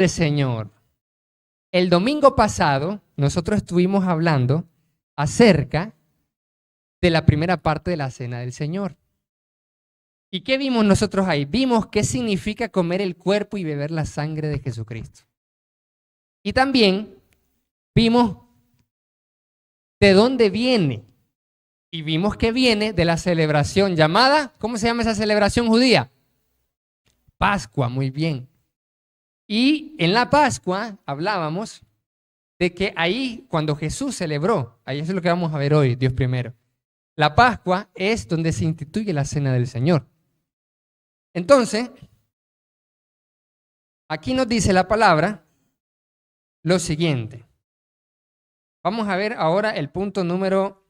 del Señor. El domingo pasado nosotros estuvimos hablando acerca de la primera parte de la Cena del Señor. ¿Y qué vimos nosotros ahí? Vimos qué significa comer el cuerpo y beber la sangre de Jesucristo. Y también vimos de dónde viene. Y vimos que viene de la celebración llamada, ¿cómo se llama esa celebración judía? Pascua, muy bien. Y en la Pascua hablábamos de que ahí, cuando Jesús celebró, ahí es lo que vamos a ver hoy, Dios primero. La Pascua es donde se instituye la Cena del Señor. Entonces, aquí nos dice la palabra lo siguiente. Vamos a ver ahora el punto número,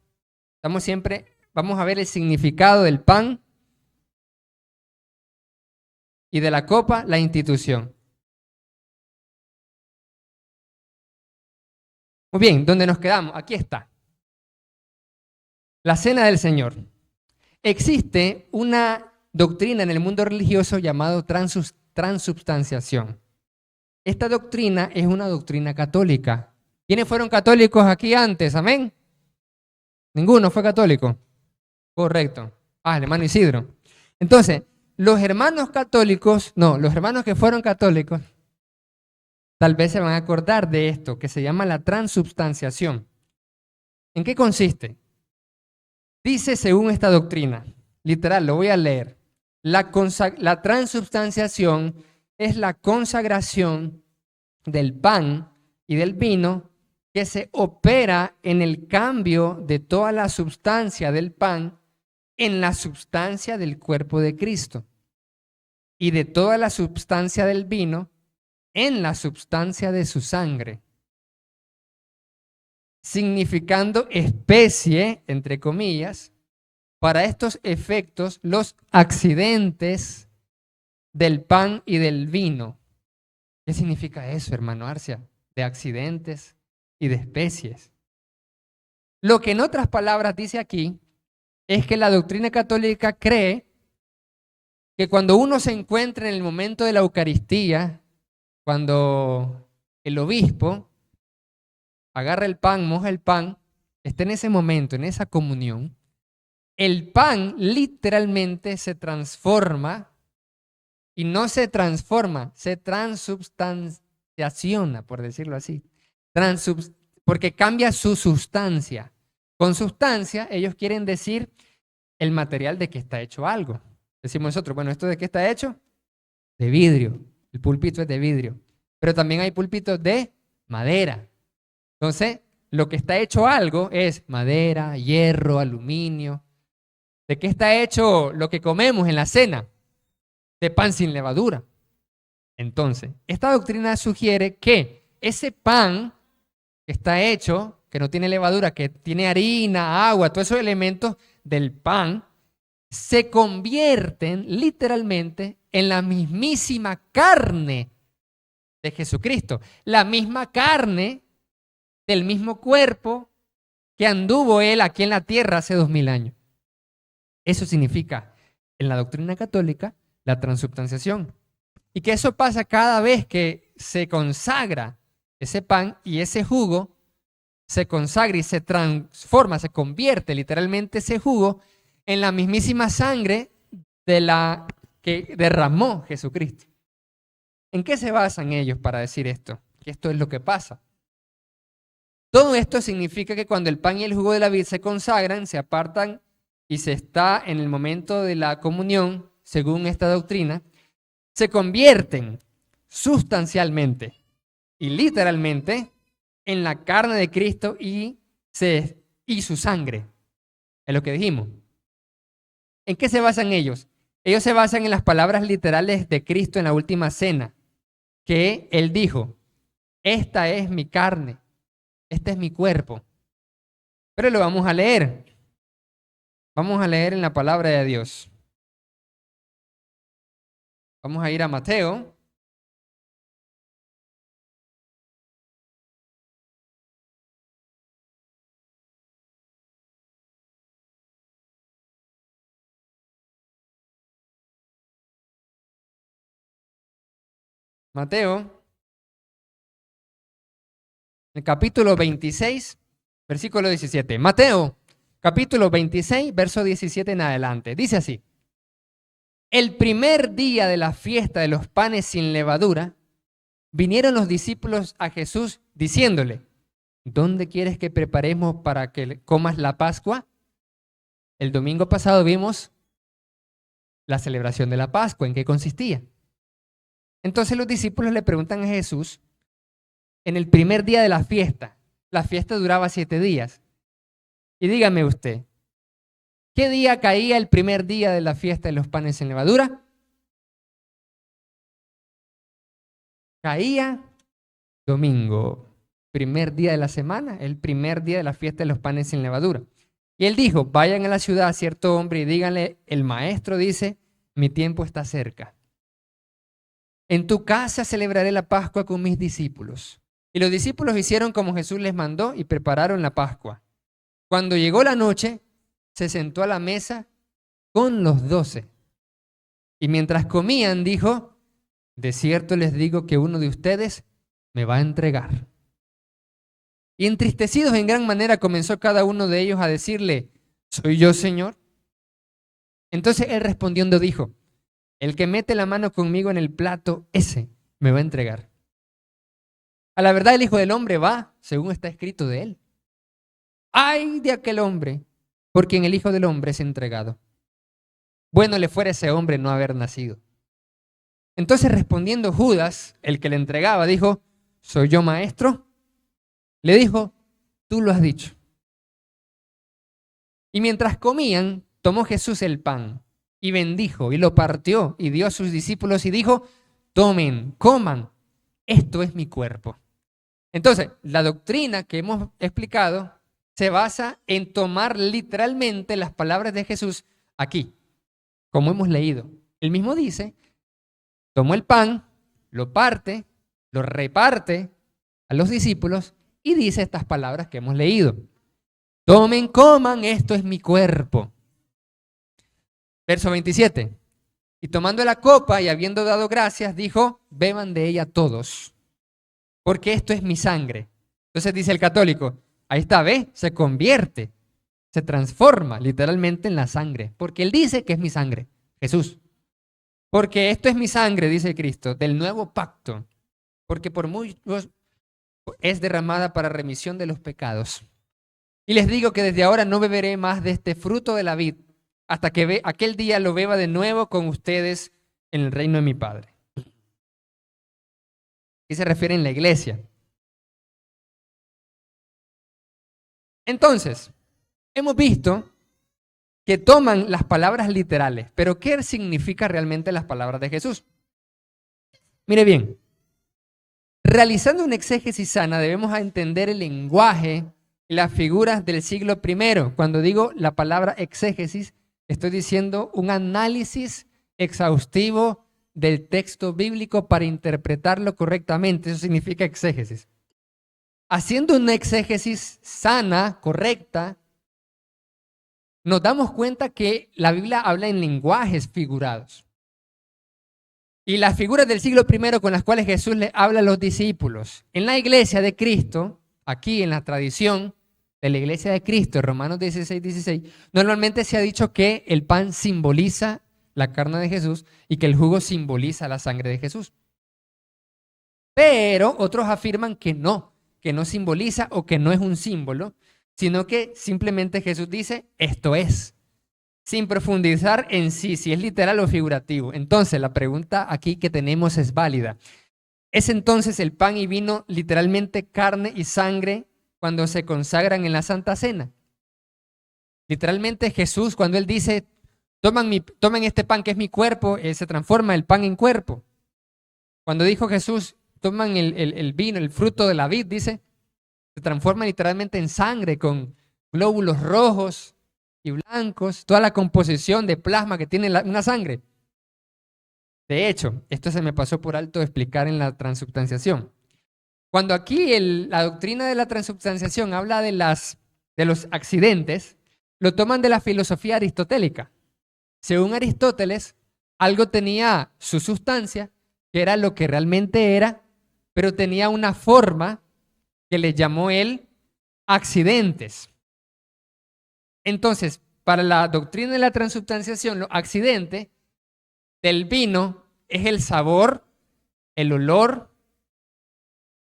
vamos a ver el significado del pan y de la copa, la institución. Muy bien, ¿dónde nos quedamos? Aquí está. La Cena del Señor. Existe una doctrina en el mundo religioso llamado transubstanciación. Esta doctrina es una doctrina católica. ¿Quiénes fueron católicos aquí antes? Amén. Ninguno fue católico. Correcto. El hermano Isidro. Entonces, los hermanos católicos, no, los hermanos que fueron católicos, tal vez se van a acordar de esto, que se llama la transubstanciación. ¿En qué consiste? Dice según esta doctrina, literal, lo voy a leer, la transubstanciación es la consagración del pan y del vino que se opera en el cambio de toda la sustancia del pan en la sustancia del cuerpo de Cristo y de toda la sustancia del vino en la sustancia de su sangre, significando especie, entre comillas, para estos efectos los accidentes del pan y del vino. ¿Qué significa eso, hermano Arcia? De accidentes y de especies. Lo que en otras palabras dice aquí es que la doctrina católica cree que cuando uno se encuentra en el momento de la Eucaristía, cuando el obispo agarra el pan, moja el pan, está en ese momento, en esa comunión, el pan literalmente se transforma y no se transforma, se transubstanciaciona, por decirlo así. Porque cambia su sustancia. Con sustancia, ellos quieren decir el material de que está hecho algo. Decimos nosotros, bueno, ¿esto de qué está hecho? De vidrio. El púlpito es de vidrio. Pero también hay púlpitos de madera. Entonces, lo que está hecho algo es madera, hierro, aluminio. ¿De qué está hecho lo que comemos en la cena? De pan sin levadura. Entonces, esta doctrina sugiere que ese pan que está hecho, que no tiene levadura, que tiene harina, agua, todos esos elementos del pan, se convierten literalmente en la mismísima carne de Jesucristo. La misma carne del mismo cuerpo que anduvo él aquí en la tierra hace 2000 años. Eso significa, en la doctrina católica, la transubstanciación. Y que eso pasa cada vez que se consagra ese pan y ese jugo, se consagra y se transforma, se convierte literalmente ese jugo en la mismísima sangre de la que derramó Jesucristo. ¿En qué se basan ellos para decir esto? Que esto es lo que pasa. Todo esto significa que cuando el pan y el jugo de la vid se consagran, se apartan y se está en el momento de la comunión, según esta doctrina, se convierten sustancialmente y literalmente en la carne de Cristo y su sangre. Es lo que dijimos. ¿En qué se basan ellos? Ellos se basan en las palabras literales de Cristo en la última cena, que Él dijo, esta es mi carne, este es mi cuerpo. Pero lo vamos a leer. Vamos a leer en la palabra de Dios. Vamos a ir a Mateo. Mateo el capítulo 26, versículo 17. Mateo, capítulo 26, verso 17 en adelante. Dice así: el primer día de la fiesta de los panes sin levadura, vinieron los discípulos a Jesús diciéndole: ¿dónde quieres que preparemos para que comas la Pascua? El domingo pasado vimos la celebración de la Pascua, ¿en qué consistía? Entonces los discípulos le preguntan a Jesús, en el primer día de la fiesta duraba 7 días, y dígame usted, ¿qué día caía el primer día de la fiesta de los panes sin levadura? Caía domingo, primer día de la semana, el primer día de la fiesta de los panes sin levadura. Y él dijo: vayan a la ciudad a cierto hombre y díganle, el maestro dice, mi tiempo está cerca. En tu casa celebraré la Pascua con mis discípulos. Y los discípulos hicieron como Jesús les mandó y prepararon la Pascua. Cuando llegó la noche, se sentó a la mesa con los 12. Y mientras comían, dijo: de cierto les digo que uno de ustedes me va a entregar. Y entristecidos en gran manera comenzó cada uno de ellos a decirle: ¿soy yo, Señor? Entonces él respondiendo dijo: el que mete la mano conmigo en el plato, ese me va a entregar. A la verdad el Hijo del Hombre va, según está escrito de él. ¡Ay de aquel hombre por quien el Hijo del Hombre es entregado! Bueno le fuera a ese hombre no haber nacido. Entonces respondiendo Judas, el que le entregaba, dijo: ¿soy yo, maestro? Le dijo: tú lo has dicho. Y mientras comían, tomó Jesús el pan y bendijo y lo partió y dio a sus discípulos y dijo: tomen, coman, esto es mi cuerpo. Entonces, la doctrina que hemos explicado se basa en tomar literalmente las palabras de Jesús aquí, como hemos leído. Él mismo dice: tomó el pan, lo parte, lo reparte a los discípulos y dice estas palabras que hemos leído: tomen, coman, esto es mi cuerpo. Verso 27. Y tomando la copa y habiendo dado gracias, dijo: beban de ella todos, porque esto es mi sangre. Entonces dice el católico, ahí está, ¿ve? Se convierte, se transforma literalmente en la sangre, porque él dice que es mi sangre, Jesús. Porque esto es mi sangre, dice Cristo, del nuevo pacto, porque por muchos es derramada para remisión de los pecados. Y les digo que desde ahora no beberé más de este fruto de la vid, hasta que aquel día lo beba de nuevo con ustedes en el reino de mi Padre. Y se refiere en la iglesia. Entonces, hemos visto que toman las palabras literales, pero ¿qué significa realmente las palabras de Jesús? Mire bien, realizando una exégesis sana debemos entender el lenguaje y las figuras del siglo I. Cuando digo la palabra exégesis, estoy diciendo un análisis exhaustivo del texto bíblico para interpretarlo correctamente. Eso significa exégesis. Haciendo una exégesis sana, correcta, nos damos cuenta que la Biblia habla en lenguajes figurados. Y las figuras del siglo I con las cuales Jesús le habla a los discípulos. En la iglesia de Cristo, aquí en la tradición de la iglesia de Cristo, Romanos 16, normalmente se ha dicho que el pan simboliza la carne de Jesús y que el jugo simboliza la sangre de Jesús. Pero otros afirman que no simboliza o que no es un símbolo, sino que simplemente Jesús dice, esto es, sin profundizar en sí, si es literal o figurativo. Entonces, la pregunta aquí que tenemos es válida. ¿Es entonces el pan y vino literalmente carne y sangre cuando se consagran en la Santa Cena? Literalmente Jesús, cuando Él dice, tomen este pan que es mi cuerpo, se transforma el pan en cuerpo. Cuando dijo Jesús, toman el vino, el fruto de la vid, dice, se transforma literalmente en sangre con glóbulos rojos y blancos, toda la composición de plasma que tiene una sangre. De hecho, esto se me pasó por alto explicar en la transubstanciación. Cuando aquí la doctrina de la transubstanciación habla de los accidentes, lo toman de la filosofía aristotélica. Según Aristóteles, algo tenía su sustancia, que era lo que realmente era, pero tenía una forma que le llamó él accidentes. Entonces, para la doctrina de la transubstanciación, los accidentes del vino es el sabor, el olor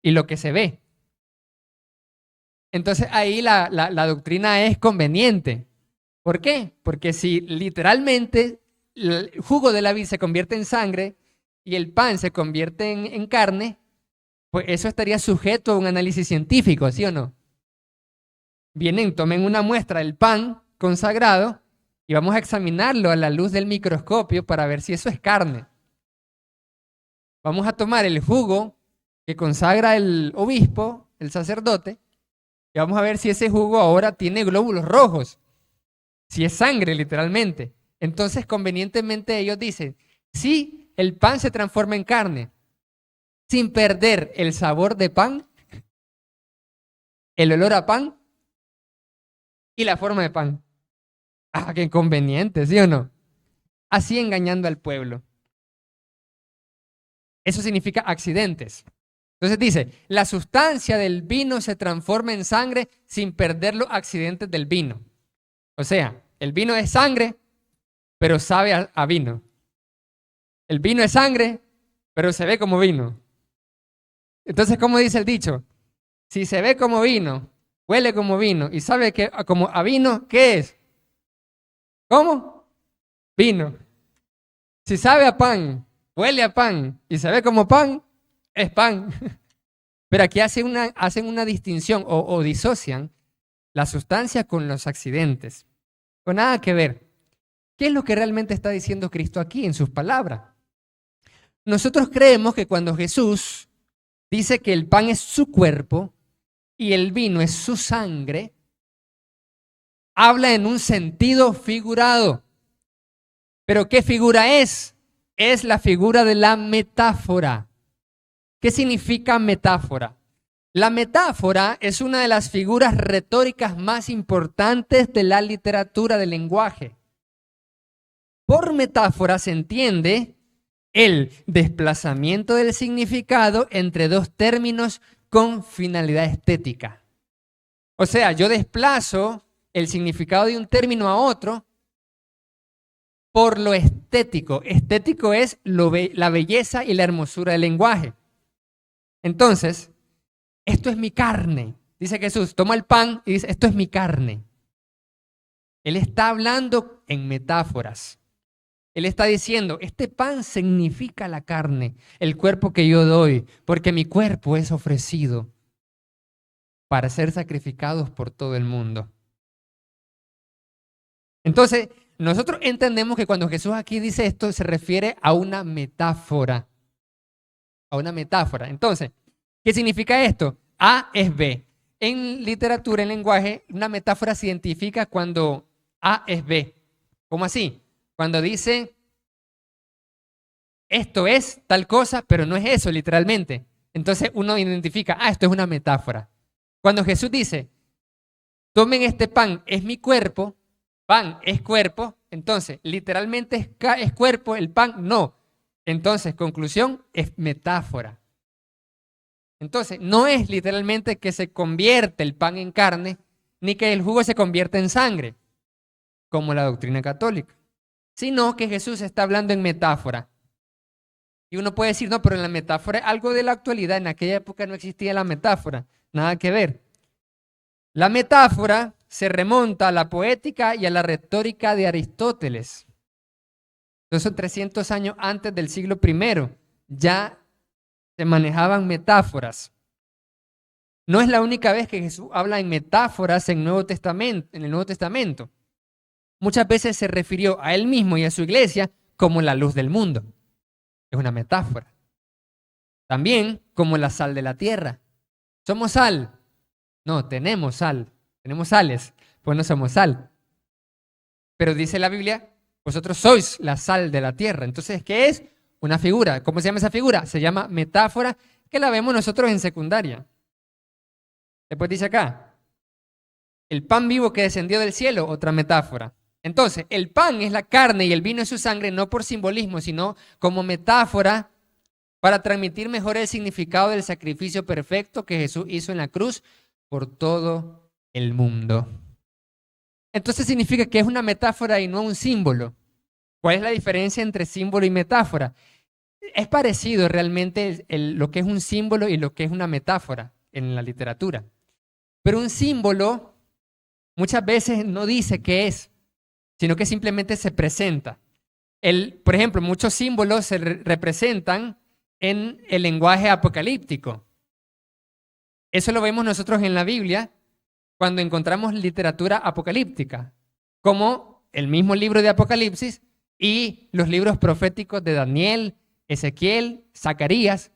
y lo que se ve. Entonces ahí la doctrina es conveniente. ¿Por qué? Porque si literalmente el jugo de la vid se convierte en sangre y el pan se convierte en carne, pues eso estaría sujeto a un análisis científico, ¿sí o no? Vienen, tomen una muestra del pan consagrado y vamos a examinarlo a la luz del microscopio para ver si eso es carne. Vamos a tomar el jugo que consagra el obispo, el sacerdote, y vamos a ver si ese jugo ahora tiene glóbulos rojos, si es sangre literalmente. Entonces convenientemente ellos dicen, si el pan se transforma en carne, sin perder el sabor de pan, el olor a pan y la forma de pan. Ah, qué conveniente, ¿sí o no? Así engañando al pueblo. Eso significa accidentes. Entonces dice, la sustancia del vino se transforma en sangre sin perder los accidentes del vino. O sea, el vino es sangre, pero sabe a vino. El vino es sangre, pero se ve como vino. Entonces, ¿cómo dice el dicho? Si se ve como vino, huele como vino y sabe que como a vino, ¿qué es? ¿Cómo? Vino. Si sabe a pan, huele a pan y se ve como pan, es pan. Pero aquí hacen una distinción o disocian la sustancia con los accidentes. Con nada que ver. ¿Qué es lo que realmente está diciendo Cristo aquí en sus palabras? Nosotros creemos que cuando Jesús dice que el pan es su cuerpo y el vino es su sangre, habla en un sentido figurado. ¿Pero qué figura es? Es la figura de la metáfora. ¿Qué significa metáfora? La metáfora es una de las figuras retóricas más importantes de la literatura del lenguaje. Por metáfora se entiende el desplazamiento del significado entre dos términos con finalidad estética. O sea, yo desplazo el significado de un término a otro por lo estético. Estético es la belleza y la hermosura del lenguaje. Entonces, esto es mi carne. Dice Jesús, toma el pan y dice, esto es mi carne. Él está hablando en metáforas. Él está diciendo, este pan significa la carne, el cuerpo que yo doy, porque mi cuerpo es ofrecido para ser sacrificados por todo el mundo. Entonces, nosotros entendemos que cuando Jesús aquí dice esto, se refiere a una metáfora. A una metáfora. Entonces, ¿qué significa esto? A es B. En literatura, en lenguaje, una metáfora se identifica cuando A es B. ¿Cómo así? Cuando dice, esto es tal cosa, pero no es eso literalmente. Entonces uno identifica, esto es una metáfora. Cuando Jesús dice, tomen este pan, es mi cuerpo, pan es cuerpo, entonces literalmente es cuerpo, el pan no. Entonces, conclusión, es metáfora. Entonces, no es literalmente que se convierte el pan en carne, ni que el jugo se convierta en sangre, como la doctrina católica, sino que Jesús está hablando en metáfora. Y uno puede decir, no, pero en la metáfora es algo de la actualidad, en aquella época no existía la metáfora, nada que ver. La metáfora se remonta a la poética y a la retórica de Aristóteles. Entonces, son 300 años antes del siglo I, ya se manejaban metáforas. No es la única vez que Jesús habla en metáforas en el Nuevo Testamento. Muchas veces se refirió a él mismo y a su iglesia como la luz del mundo. Es una metáfora. También como la sal de la tierra. ¿Somos sal? No, tenemos sal. Tenemos sales, pues no somos sal. Pero dice la Biblia, vosotros sois la sal de la tierra. Entonces, ¿qué es? Una figura. ¿Cómo se llama esa figura? Se llama metáfora, que la vemos nosotros en secundaria. Después dice acá, el pan vivo que descendió del cielo, otra metáfora. Entonces, el pan es la carne y el vino es su sangre, no por simbolismo, sino como metáfora para transmitir mejor el significado del sacrificio perfecto que Jesús hizo en la cruz por todo el mundo. Entonces significa que es una metáfora y no un símbolo. ¿Cuál es la diferencia entre símbolo y metáfora? Es parecido realmente lo que es un símbolo y lo que es una metáfora en la literatura. Pero un símbolo muchas veces no dice qué es, sino que simplemente se presenta. Por ejemplo, muchos símbolos se representan en el lenguaje apocalíptico. Eso lo vemos nosotros en la Biblia cuando encontramos literatura apocalíptica, como el mismo libro de Apocalipsis y los libros proféticos de Daniel, Ezequiel, Zacarías,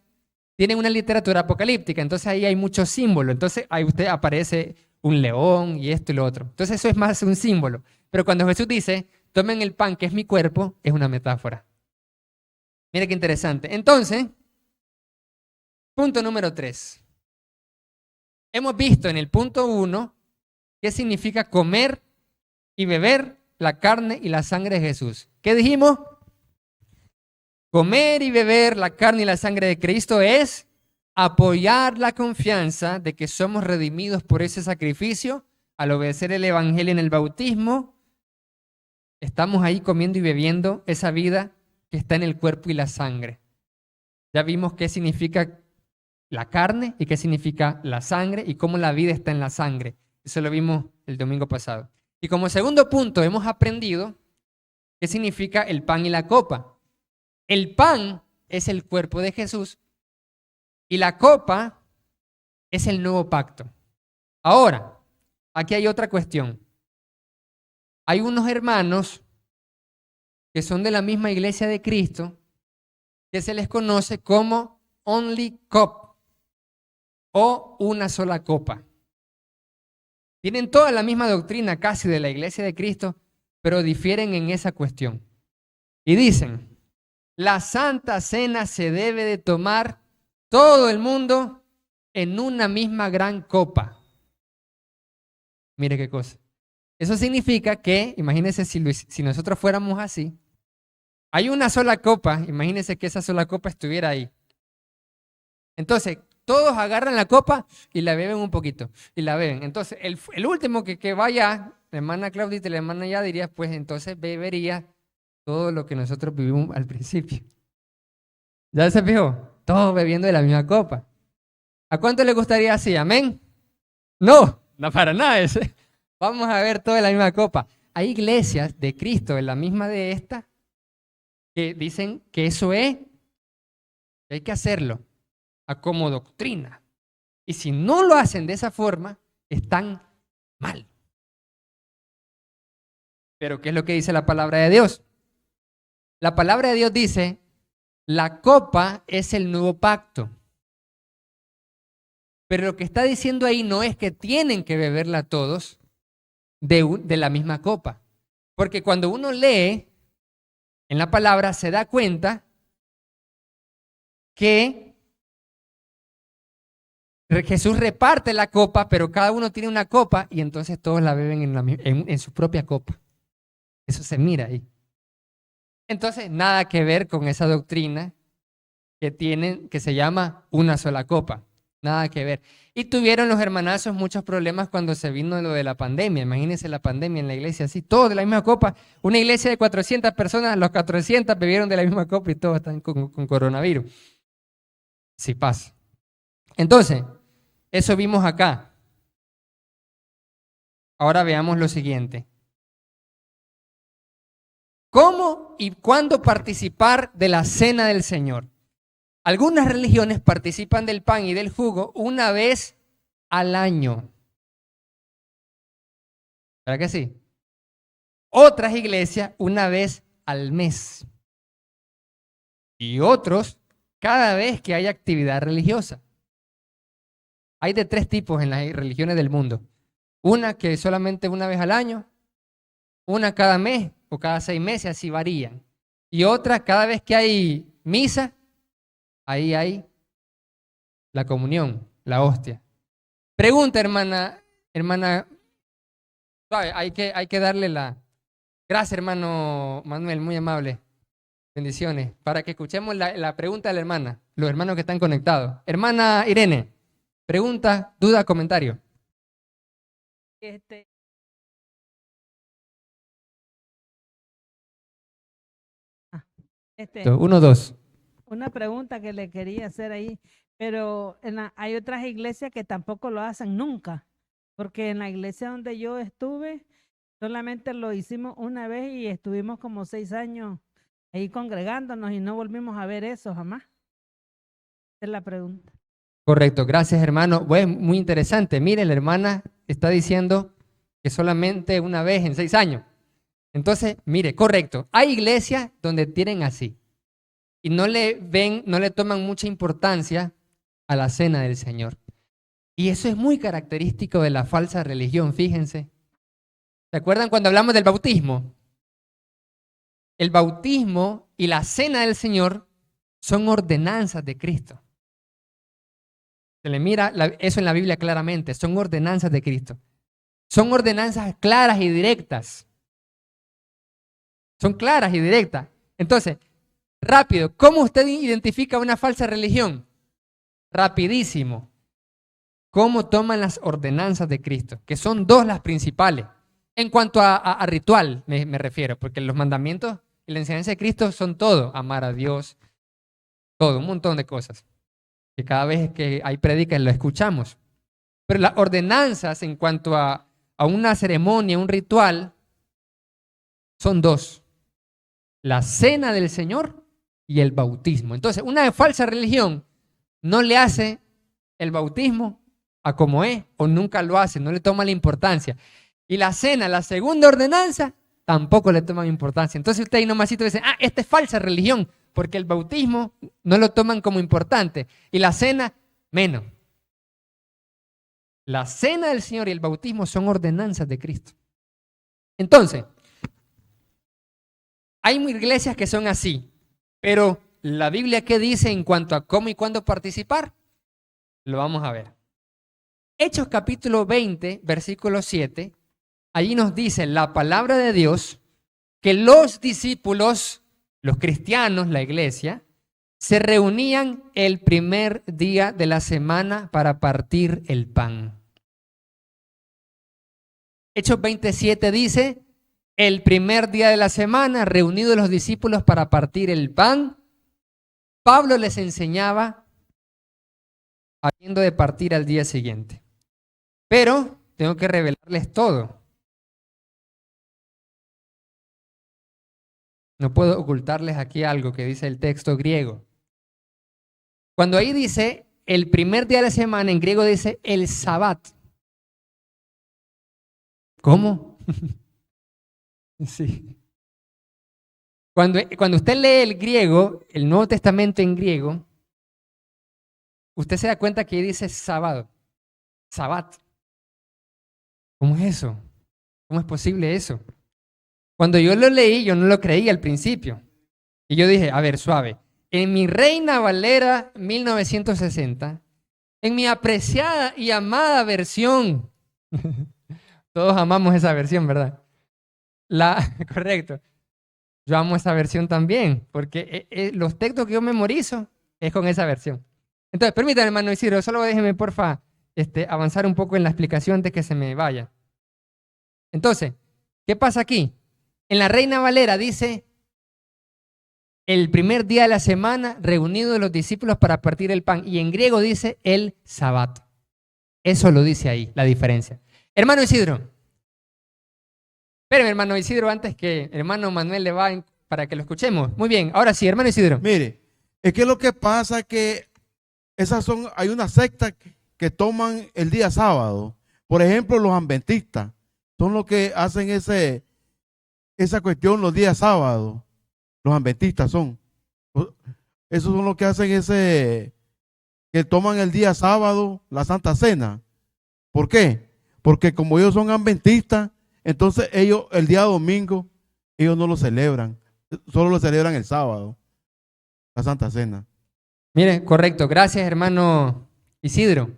tienen una literatura apocalíptica. Entonces ahí hay muchos símbolos. Entonces ahí usted aparece un león y esto y lo otro. Entonces eso es más un símbolo. Pero cuando Jesús dice, tomen el pan que es mi cuerpo, es una metáfora. Mire qué interesante. Entonces, punto número 3. Hemos visto en el punto 1 qué significa comer y beber la carne y la sangre de Jesús. ¿Qué dijimos? Comer y beber la carne y la sangre de Cristo es apoyar la confianza de que somos redimidos por ese sacrificio al obedecer el evangelio en el bautismo. Estamos ahí comiendo y bebiendo esa vida que está en el cuerpo y la sangre. Ya vimos qué significa la carne y qué significa la sangre y cómo la vida está en la sangre. Eso lo vimos el domingo pasado. Y como segundo punto hemos aprendido qué significa el pan y la copa. El pan es el cuerpo de Jesús y la copa es el nuevo pacto. Ahora, aquí hay otra cuestión. Hay unos hermanos que son de la misma iglesia de Cristo que se les conoce como only cup o una sola copa. Tienen toda la misma doctrina casi de la iglesia de Cristo, pero difieren en esa cuestión. Y dicen, la Santa Cena se debe de tomar todo el mundo en una misma gran copa. Mire qué cosa. Eso significa que, imagínense si nosotros fuéramos así, hay una sola copa, imagínense que esa sola copa estuviera ahí. Entonces, todos agarran la copa y la beben un poquito, y la beben. Entonces, el último que vaya, la hermana Claudita y la hermana ya diría, pues entonces bebería todo lo que nosotros vivimos al principio. ¿Ya se fijó? Todos bebiendo de la misma copa. ¿A cuánto le gustaría así? ¿Amén? No, no para nada eso. Vamos a ver todo de la misma copa. Hay iglesias de Cristo, en la misma de esta, que dicen que eso es, que hay que hacerlo como doctrina. Y si no lo hacen de esa forma, están mal. Pero ¿qué es lo que dice la palabra de Dios? La palabra de Dios dice, la copa es el nuevo pacto. Pero lo que está diciendo ahí no es que tienen que beberla todos de la misma copa. Porque cuando uno lee en la palabra se da cuenta que Jesús reparte la copa, pero cada uno tiene una copa y entonces todos la beben en su propia copa. Eso se mira ahí. Entonces, nada que ver con esa doctrina que tienen, que se llama una sola copa. Nada que ver. Y tuvieron los hermanazos muchos problemas cuando se vino lo de la pandemia. Imagínense la pandemia en la iglesia así, todos de la misma copa. Una iglesia de 400 personas, los 400 bebieron de la misma copa y todos están con coronavirus. Sí pasa. Entonces, eso vimos acá. Ahora veamos lo siguiente. ¿Cómo y cuándo participar de la cena del Señor? Algunas religiones participan del pan y del jugo una vez al año. ¿Verdad que sí? Otras iglesias una vez al mes. Y otros cada vez que hay actividad religiosa. Hay de 3 tipos en las religiones del mundo. Una que solamente una vez al año, una cada mes o cada 6 meses, así varían. Y otra cada vez que hay misa, ahí hay la comunión, la hostia. Pregunta, hermana, hay que darle la... Gracias, hermano Manuel, muy amable. Bendiciones. Para que escuchemos la pregunta de la hermana, los hermanos que están conectados. Hermana Irene, pregunta, duda, comentario. Este, ah, Uno, dos. una pregunta que le quería hacer ahí, pero hay otras iglesias que tampoco lo hacen nunca, porque en la iglesia donde yo estuve, solamente lo hicimos una vez y estuvimos como 6 años ahí congregándonos y no volvimos a ver eso jamás. Esa es la pregunta. Correcto, gracias hermano. Pues muy interesante. Mire, la hermana está diciendo que solamente una vez en 6 años. Entonces, mire, correcto. Hay iglesias donde tienen así y no le toman mucha importancia a la cena del Señor. Y eso es muy característico de la falsa religión, fíjense. ¿Se acuerdan cuando hablamos del bautismo? El bautismo y la cena del Señor son ordenanzas de Cristo. Se le mira eso en la Biblia claramente, son ordenanzas de Cristo. Son ordenanzas claras y directas. Son claras y directas. Entonces, rápido, ¿cómo usted identifica una falsa religión? Rapidísimo. ¿Cómo toman las ordenanzas de Cristo? Que son 2 las principales. En cuanto a ritual, me refiero, porque los mandamientos y la enseñanza de Cristo son todo. Amar a Dios, todo, un montón de cosas. Que cada vez que hay prédicas lo escuchamos. Pero las ordenanzas en cuanto a una ceremonia, un ritual, son 2. La cena del Señor y el bautismo. Entonces, una falsa religión no le hace el bautismo a como es o nunca lo hace, no le toma la importancia. Y la cena, la segunda ordenanza, tampoco le toma importancia. Entonces usted ahí nomasito dice, esta es falsa religión, porque el bautismo no lo toman como importante y la cena menos. La cena del Señor y el bautismo son ordenanzas de Cristo. Entonces, hay iglesias que son así, pero la Biblia, ¿qué dice en cuanto a cómo y cuándo participar? Lo vamos a ver. Hechos capítulo 20, versículo 7, allí nos dice la palabra de Dios que los discípulos, los cristianos, la iglesia, se reunían el primer día de la semana para partir el pan. Hechos 27 dice, el primer día de la semana, reunidos los discípulos para partir el pan, Pablo les enseñaba habiendo de partir al día siguiente. Pero tengo que revelarles todo. No puedo ocultarles aquí algo que dice el texto griego. Cuando ahí dice el primer día de la semana, en griego dice el Sabbat. ¿Cómo? Sí. Cuando usted lee el griego, el Nuevo Testamento en griego, usted se da cuenta que ahí dice sábado, Sabbat. ¿Cómo es eso? ¿Cómo es posible eso? Cuando yo lo leí, yo no lo creí al principio. Y yo dije, a ver, suave. En mi Reina Valera 1960, en mi apreciada y amada versión, todos amamos esa versión, ¿verdad? Correcto. Yo amo esa versión también, porque los textos que yo memorizo es con esa versión. Entonces, permítame, hermano Isidro, solo déjeme, porfa, avanzar un poco en la explicación antes que se me vaya. Entonces, ¿qué pasa aquí? En la Reina Valera dice, el primer día de la semana, reunidos los discípulos para partir el pan. Y en griego dice el Sabbat. Eso lo dice ahí, la diferencia. Hermano Isidro. Espérame, hermano Isidro, antes que hermano Manuel le va para que lo escuchemos. Muy bien, ahora sí, hermano Isidro. Mire, es que lo que pasa es que hay una secta que toman el día sábado. Por ejemplo, los adventistas son los que hacen esa cuestión los días sábados. Los adventistas son. Esos son los que hacen que toman el día sábado la Santa Cena. ¿Por qué? Porque como ellos son adventistas, entonces ellos el día domingo, ellos no lo celebran. Solo lo celebran el sábado, la Santa Cena. Mire, correcto. Gracias, hermano Isidro.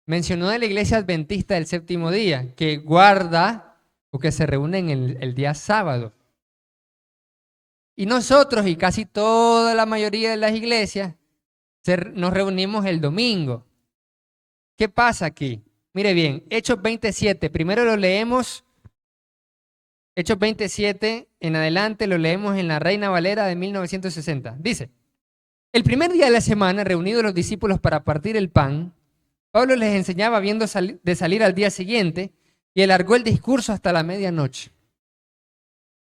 Mencionó de la iglesia adventista del séptimo día, que guarda o que se reúne en el día sábado. Y nosotros y casi toda la mayoría de las iglesias nos reunimos el domingo. ¿Qué pasa aquí? Mire bien, Hechos 27, primero lo leemos, Hechos 27 en adelante lo leemos en la Reina Valera de 1960. Dice, el primer día de la semana, reunidos los discípulos para partir el pan, Pablo les enseñaba viendo de salir al día siguiente y alargó el discurso hasta la medianoche.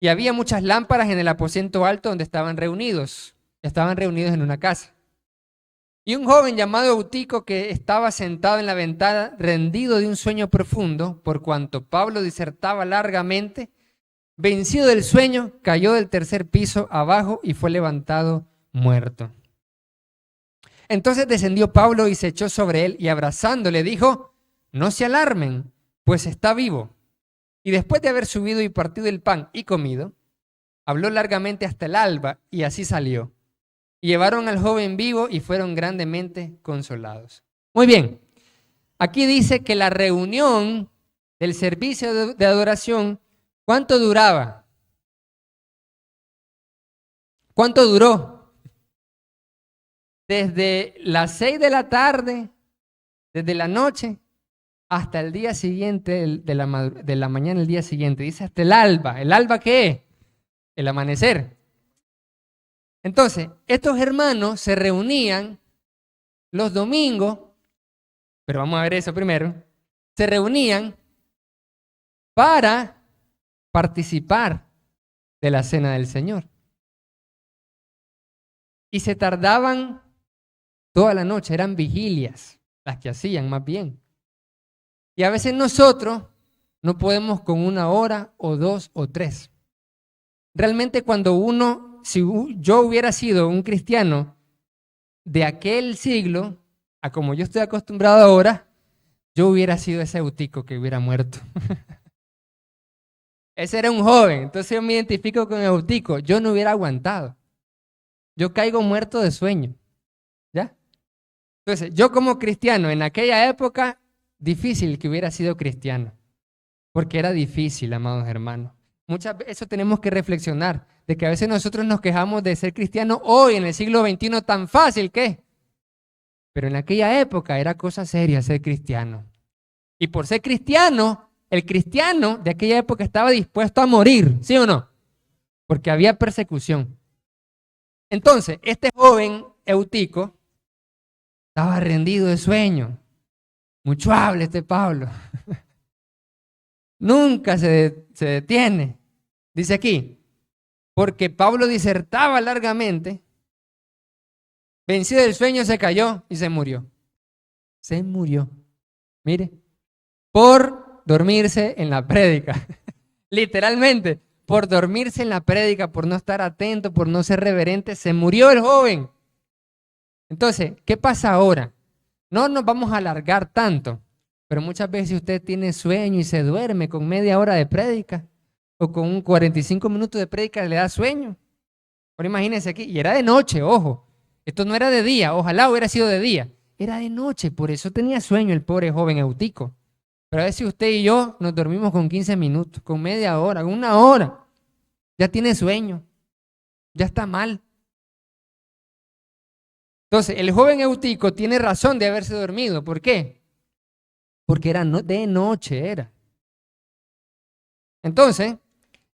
Y había muchas lámparas en el aposento alto donde estaban reunidos en una casa. Y un joven llamado Eutico que estaba sentado en la ventana, rendido de un sueño profundo, por cuanto Pablo disertaba largamente, vencido del sueño, cayó del tercer piso abajo y fue levantado muerto. Entonces descendió Pablo y se echó sobre él y abrazándole dijo, no se alarmen, pues está vivo. Y después de haber subido y partido el pan y comido, habló largamente hasta el alba y así salió. Y llevaron al joven vivo y fueron grandemente consolados. Muy bien, aquí dice que la reunión del servicio de adoración, ¿cuánto duraba? ¿Cuánto duró? Desde las 6 de la tarde, desde la noche, hasta el día siguiente, de la mañana el día siguiente. Dice hasta el alba. ¿El alba qué es? El amanecer. Entonces, estos hermanos se reunían los domingos, pero vamos a ver eso primero, se reunían para participar de la cena del Señor. Y se tardaban toda la noche, eran vigilias las que hacían más bien. Y a veces nosotros no podemos con 1 hora o 2 o 3. Realmente si yo hubiera sido un cristiano de aquel siglo, a como yo estoy acostumbrado ahora, yo hubiera sido ese Eutico que hubiera muerto. Ese era un joven, entonces yo me identifico con Eutico. Yo no hubiera aguantado. Yo caigo muerto de sueño. ¿Ya? Entonces, yo como cristiano en aquella época, difícil que hubiera sido cristiano. Porque era difícil, amados hermanos. Muchas veces eso tenemos que reflexionar, de que a veces nosotros nos quejamos de ser cristianos hoy en el siglo XXI tan fácil que es. Pero en aquella época era cosa seria ser cristiano. Y por ser cristiano, el cristiano de aquella época estaba dispuesto a morir, ¿sí o no? Porque había persecución. Entonces, este joven Eutico estaba rendido de sueño. Mucho habla este Pablo. Nunca se detiene. Dice aquí, porque Pablo disertaba largamente, vencido del sueño se cayó y se murió. Se murió. Mire, por dormirse en la prédica. Literalmente, por dormirse en la prédica, por no estar atento, por no ser reverente, se murió el joven. Entonces, ¿qué pasa ahora? No nos vamos a alargar tanto, pero muchas veces usted tiene sueño y se duerme con media hora de prédica o con un 45 minutos de prédica le da sueño. Ahora imagínense aquí, y era de noche, ojo, esto no era de día, ojalá hubiera sido de día, era de noche, por eso tenía sueño el pobre joven Eutico. Pero a veces usted y yo nos dormimos con 15 minutos, con media hora, con 1 hora, ya tiene sueño, ya está mal. Entonces, el joven Eutico tiene razón de haberse dormido. ¿Por qué? Porque era de noche, era. Entonces,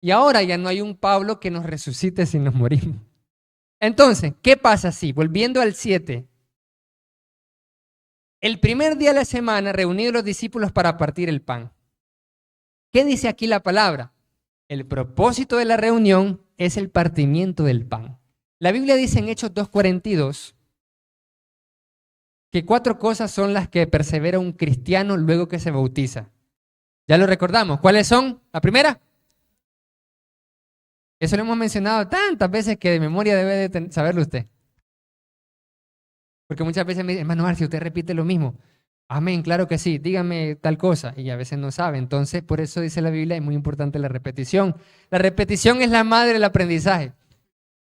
y ahora ya no hay un Pablo que nos resucite si nos morimos. Entonces, ¿qué pasa si? Volviendo al 7. El primer día de la semana, reunidos los discípulos para partir el pan. ¿Qué dice aquí la palabra? El propósito de la reunión es el partimiento del pan. La Biblia dice en Hechos 2:42 que 4 cosas son las que persevera un cristiano luego que se bautiza. Ya lo recordamos. ¿Cuáles son? La primera. Eso lo hemos mencionado tantas veces que de memoria debe de saberlo usted. Porque muchas veces me dicen, hermano Marcio, usted repite lo mismo. Amén, claro que sí, dígame tal cosa. Y a veces no sabe. Entonces, por eso dice la Biblia, es muy importante la repetición. La repetición es la madre del aprendizaje.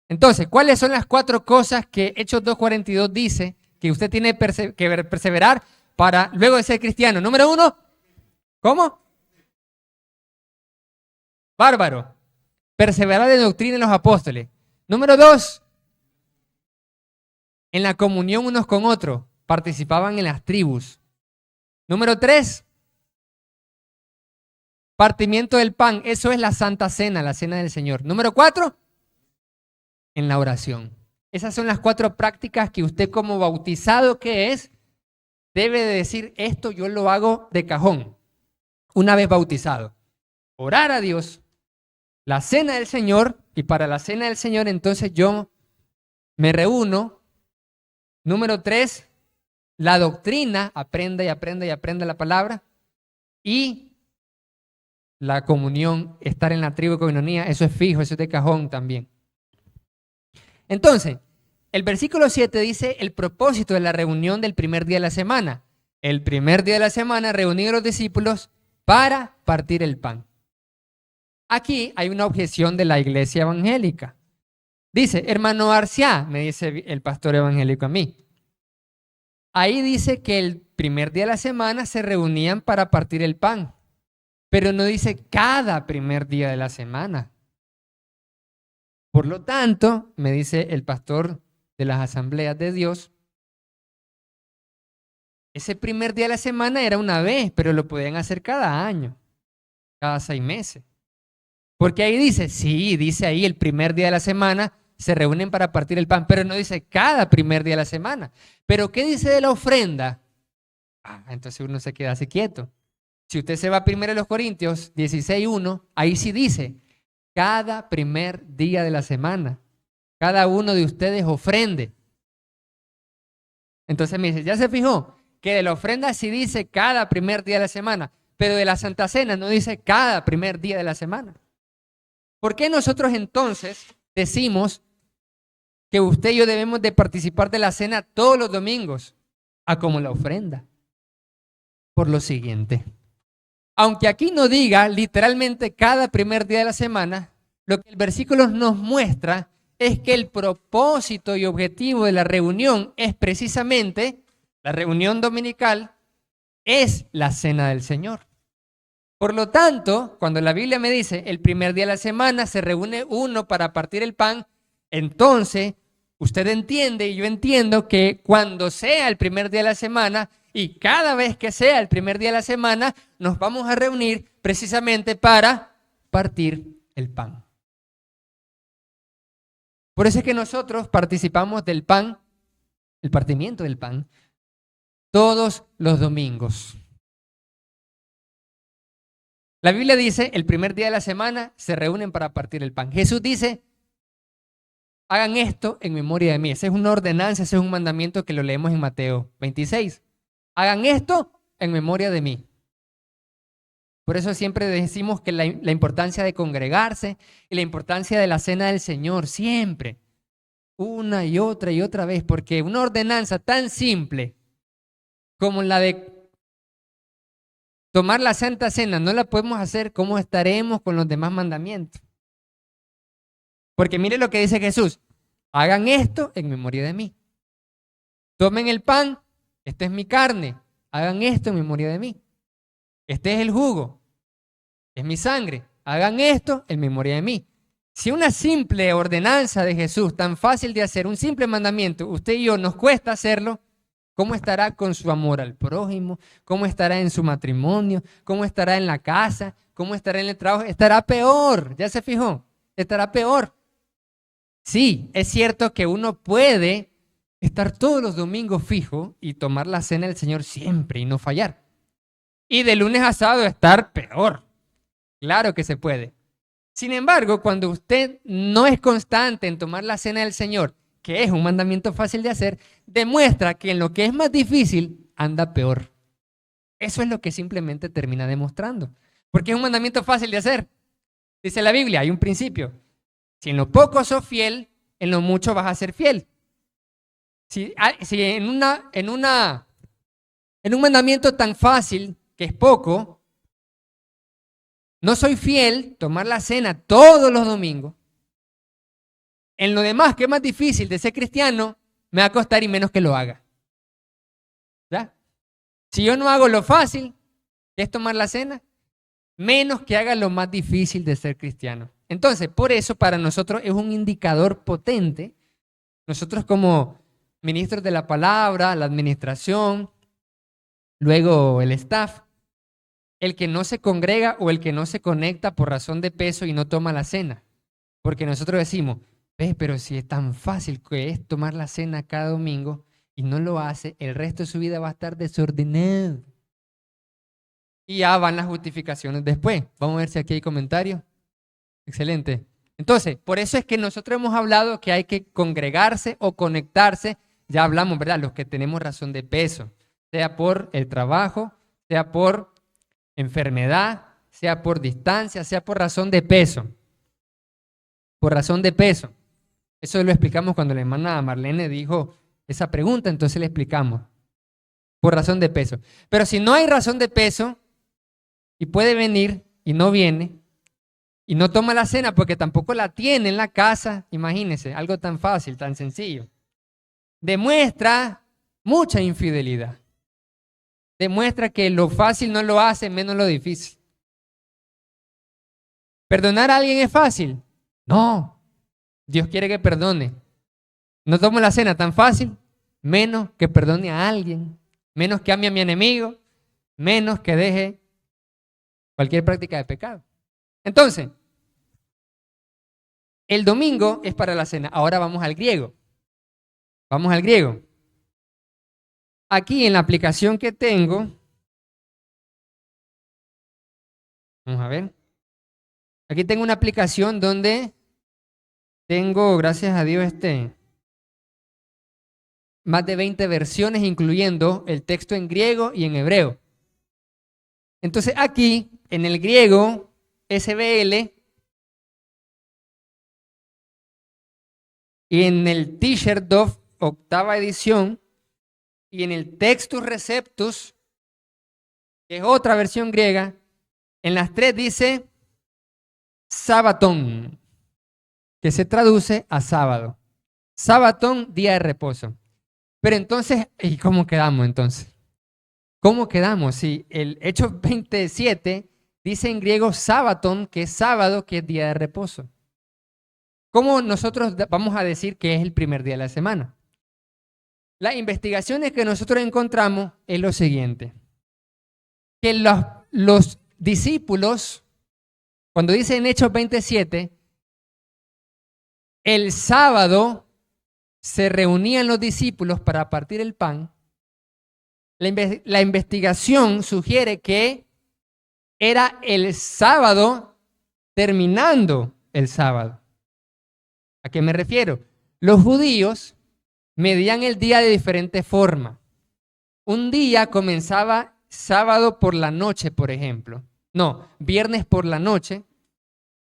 Entonces, ¿cuáles son las 4 cosas que Hechos 2:42 dice que usted tiene que perseverar para luego de ser cristiano? Número 1, ¿cómo? Bárbaro. Perseverar en la doctrina de los apóstoles. Número 2, en la comunión unos con otros, participaban en las tribus. Número 3, partimiento del pan, eso es la Santa Cena, la Cena del Señor. Número 4, en la oración. Esas son las 4 prácticas que usted como bautizado que es, debe de decir, esto yo lo hago de cajón, una vez bautizado. Orar a Dios, la Cena del Señor, y para la Cena del Señor entonces yo me reúno. Número 3, la doctrina, aprenda y aprenda y aprenda la palabra. Y la comunión, estar en la tribu de coinonía, eso es fijo, eso es de cajón también. Entonces, el versículo 7 dice el propósito de la reunión del primer día de la semana. El primer día de la semana reunir a los discípulos para partir el pan. Aquí hay una objeción de la iglesia evangélica. Dice, hermano Arciá, me dice el pastor evangélico a mí. Ahí dice que el primer día de la semana se reunían para partir el pan, pero no dice cada primer día de la semana. Por lo tanto, me dice el pastor de las asambleas de Dios, ese primer día de la semana era una vez, pero lo podían hacer cada año, cada 6 meses. Porque ahí dice, sí, dice ahí el primer día de la semana se reúnen para partir el pan, pero no dice cada primer día de la semana. ¿Pero qué dice de la ofrenda? Entonces uno se queda así quieto. Si usted se va a 1 Corintios 16:1, ahí sí dice, cada primer día de la semana, cada uno de ustedes ofrende. Entonces me dice, ¿ya se fijó? Que de la ofrenda sí dice cada primer día de la semana, pero de la Santa Cena no dice cada primer día de la semana. ¿Por qué nosotros entonces decimos que usted y yo debemos de participar de la cena todos los domingos, como la ofrenda? Por lo siguiente. Aunque aquí no diga literalmente cada primer día de la semana, lo que el versículo nos muestra es que el propósito y objetivo de la reunión es precisamente, la reunión dominical es la cena del Señor. Por lo tanto, cuando la Biblia me dice el primer día de la semana se reúne uno para partir el pan, entonces usted entiende y yo entiendo que cuando sea el primer día de la semana y cada vez que sea el primer día de la semana, nos vamos a reunir precisamente para partir el pan. Por eso es que nosotros participamos del pan, el partimiento del pan, todos los domingos. La Biblia dice, el primer día de la semana se reúnen para partir el pan. Jesús dice, hagan esto en memoria de mí. Esa es una ordenanza, ese es un mandamiento que lo leemos en Mateo 26. Hagan esto en memoria de mí. Por eso siempre decimos que la importancia de congregarse y la importancia de la cena del Señor, siempre, una y otra vez, porque una ordenanza tan simple como la de tomar la Santa Cena, no la podemos hacer, ¿cómo estaremos con los demás mandamientos? Porque mire lo que dice Jesús, hagan esto en memoria de mí. Tomen el pan, esta es mi carne, hagan esto en memoria de mí. Este es el jugo, es mi sangre, hagan esto en memoria de mí. Si una simple ordenanza de Jesús, tan fácil de hacer, un simple mandamiento, usted y yo nos cuesta hacerlo, ¿cómo estará con su amor al prójimo? ¿Cómo estará en su matrimonio? ¿Cómo estará en la casa? ¿Cómo estará en el trabajo? Estará peor, ¿ya se fijó? Estará peor. Sí, es cierto que uno puede estar todos los domingos fijo y tomar la cena del Señor siempre y no fallar. Y de lunes a sábado estar peor. Claro que se puede. Sin embargo, cuando usted no es constante en tomar la cena del Señor, que es un mandamiento fácil de hacer, demuestra que en lo que es más difícil, anda peor. Eso es lo que simplemente termina demostrando. Porque es un mandamiento fácil de hacer. Dice la Biblia, hay un principio. Si en lo poco sos fiel, en lo mucho vas a ser fiel. Si en un mandamiento tan fácil, que es poco, no soy fiel, tomar la cena todos los domingos, en lo demás, que es más difícil de ser cristiano, me va a costar y menos que lo haga. ¿Ya? Si yo no hago lo fácil, que es tomar la cena, menos que haga lo más difícil de ser cristiano. Entonces, por eso para nosotros es un indicador potente. Nosotros como ministros de la palabra, la administración, luego el staff, el que no se congrega o el que no se conecta por razón de peso y no toma la cena. Porque nosotros decimos, pero si es tan fácil que es tomar la cena cada domingo y no lo hace, el resto de su vida va a estar desordenado. Y ya van las justificaciones después. Vamos a ver si aquí hay comentarios. Excelente. Entonces, por eso es que nosotros hemos hablado que hay que congregarse o conectarse. Ya hablamos, ¿verdad? Los que tenemos razón de peso, sea por el trabajo, sea por enfermedad, sea por distancia, sea por razón de peso. Por razón de peso. Eso lo explicamos cuando la hermana Marlene dijo esa pregunta, entonces le explicamos. Por razón de peso. Pero si no hay razón de peso y puede venir y no viene y no toma la cena porque tampoco la tiene en la casa, imagínense, algo tan fácil, tan sencillo. Demuestra mucha infidelidad. Demuestra que lo fácil no lo hace, menos lo difícil. ¿Perdonar a alguien es fácil? No. Dios quiere que perdone. No tomo la cena tan fácil, menos que perdone a alguien, menos que ame a mi enemigo, menos que deje cualquier práctica de pecado. Entonces, el domingo es para la cena. Ahora vamos al griego. Vamos al griego. Aquí en la aplicación que tengo, vamos a ver. Aquí tengo una aplicación donde tengo, gracias a Dios, más de 20 versiones, incluyendo el texto en griego y en hebreo. Entonces aquí, en el griego, SBL, y en el T-shirt Dove, octava edición, y en el Textus Receptus, que es otra versión griega, en las tres dice Sabatón, que se traduce a sábado. Sabatón, día de reposo. Pero entonces, ¿y cómo quedamos entonces? ¿Cómo quedamos? Si el Hechos 27 dice en griego Sabatón, que es sábado, que es día de reposo. ¿Cómo nosotros vamos a decir que es el primer día de la semana? Las investigaciones que nosotros encontramos es lo siguiente. Que los discípulos, cuando dice en Hechos 27, el sábado se reunían los discípulos para partir el pan. La investigación sugiere que era el sábado terminando el sábado. ¿A qué me refiero? Los judíos medían el día de diferente forma. Un día comenzaba sábado por la noche, por ejemplo. No, viernes por la noche.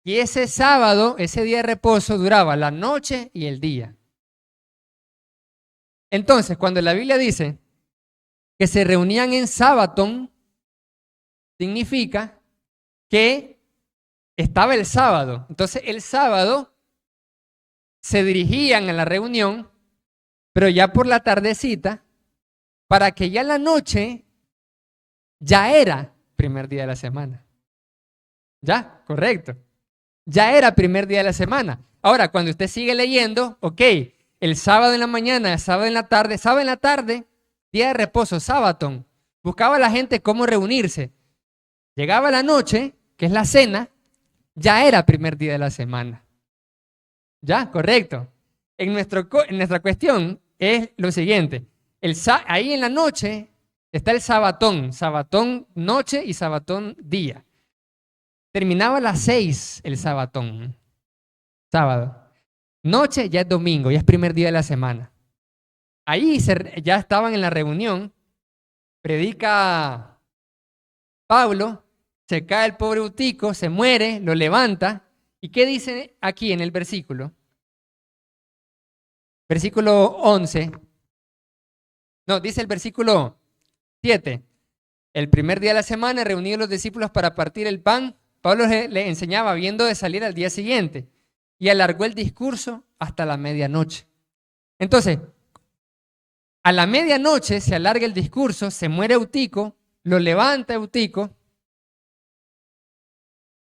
Y ese sábado, ese día de reposo, duraba la noche y el día. Entonces, cuando la Biblia dice que se reunían en Sabatón, significa que estaba el sábado. Entonces, el sábado se dirigían a la reunión, pero ya por la tardecita, para que ya la noche ya era primer día de la semana. ¿Ya? Correcto. Ya era primer día de la semana. Ahora, cuando usted sigue leyendo, ok, el sábado en la mañana, el sábado en la tarde, día de reposo, Sabatón. Buscaba a la gente cómo reunirse. Llegaba la noche, que es la cena, ya era primer día de la semana. ¿Ya? Correcto. En nuestra cuestión es lo siguiente. Ahí en la noche está el sabatón. Sabatón noche y sabatón día. Terminaba a las 6 el sabatón. Sábado. Noche ya es domingo, ya es primer día de la semana. Ahí ya estaban en la reunión. Predica Pablo. Se cae el pobre Eutico, se muere, lo levanta. ¿Y qué dice aquí en el versículo? Versículo 11. No, dice el versículo 7. El primer día de la semana, reunidos los discípulos para partir el pan, Pablo le enseñaba viendo de salir al día siguiente y alargó el discurso hasta la medianoche. Entonces, a la medianoche se alarga el discurso, se muere Eutico, lo levanta Eutico.